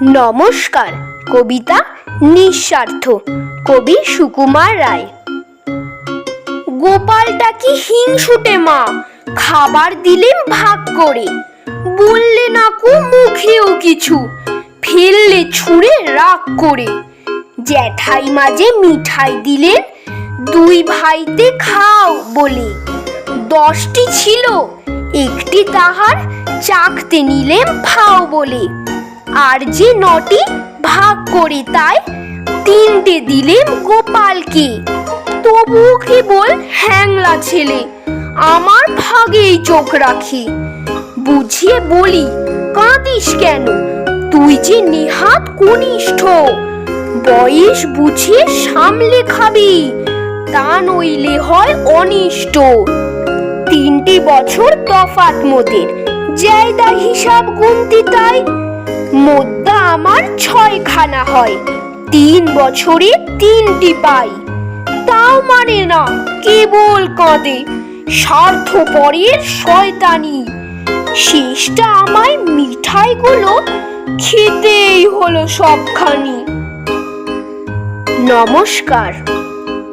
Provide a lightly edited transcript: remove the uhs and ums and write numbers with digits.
নমস্কার। কবিতা নিঃস্বার্থ, কবি সুকুমার রায়। গোপালটা কি হিংসুটে মা, খাবার দিলেন ভাগ করে, বললে না কো মুখেও কিছু, ফেললে ছুঁড়ে রাগ করে। জ্যাঠাই মাঝে মিঠাই দিলেন, দুই ভাইতে খাও বলে। 10টি ছিল, একটি তাহার চাখতে নিলেম ফাও বলে। আর যে 9টি ভাগ করে তাই 3টে দিলেম গোপালকে। তবুও কেবল হ্যাংলা ছেলে, আমার ভাগেই চোখ রাখি। বুঝিয়ে বলি, কাঁদিস কেন, তুই যে নেহাত কনিষ্ঠ। বয়স বুঝিয়ে সামলে খাবি, তা নইলে হয় অনিষ্ট। 3টে বছর তফাৎ মোদের, জায়দা হিসাব গুনতি তাই। মোদ্দা আমার 6খানা হয়, 3 বছরে 3টি পাই। তাও মানে না, কেবল কাঁদে, স্বার্থপরের শয়তানি। শেষটা আমায় মিঠাইগুলো খেতেই হলো সবখানি। নমস্কার।